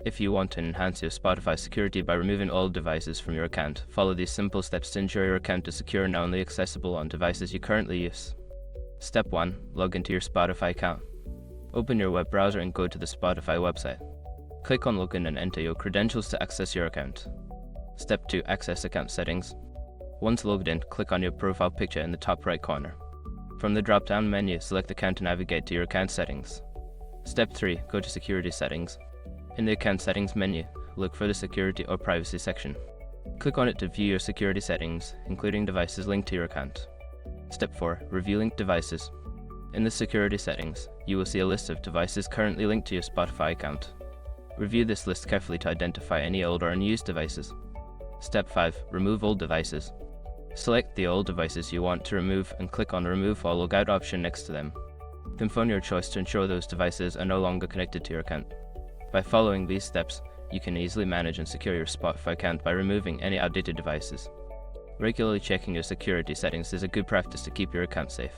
If you want to enhance your Spotify security by removing all devices from your account, follow these simple steps to ensure your account is secure and only accessible on devices you currently use. Step 1. Log into your Spotify account. Open your web browser and go to the Spotify website. Click on Login and enter your credentials to access your account. Step 2. Access account settings. Once logged in, click on your profile picture in the top right corner. From the drop-down menu, select Account to navigate to your account settings. Step 3. Go to Security Settings. In the Account Settings menu, look for the Security or Privacy section. Click on it to view your security settings, including devices linked to your account. Step 4. Review linked devices. In the Security Settings, you will see a list of devices currently linked to your Spotify account. Review this list carefully to identify any old or unused devices. Step 5. Remove old devices. Select the old devices you want to remove and click on the Remove or Logout option next to them. Confirm your choice to ensure those devices are no longer connected to your account. By following these steps, you can easily manage and secure your Spotify account by removing any outdated devices. Regularly checking your security settings is a good practice to keep your account safe.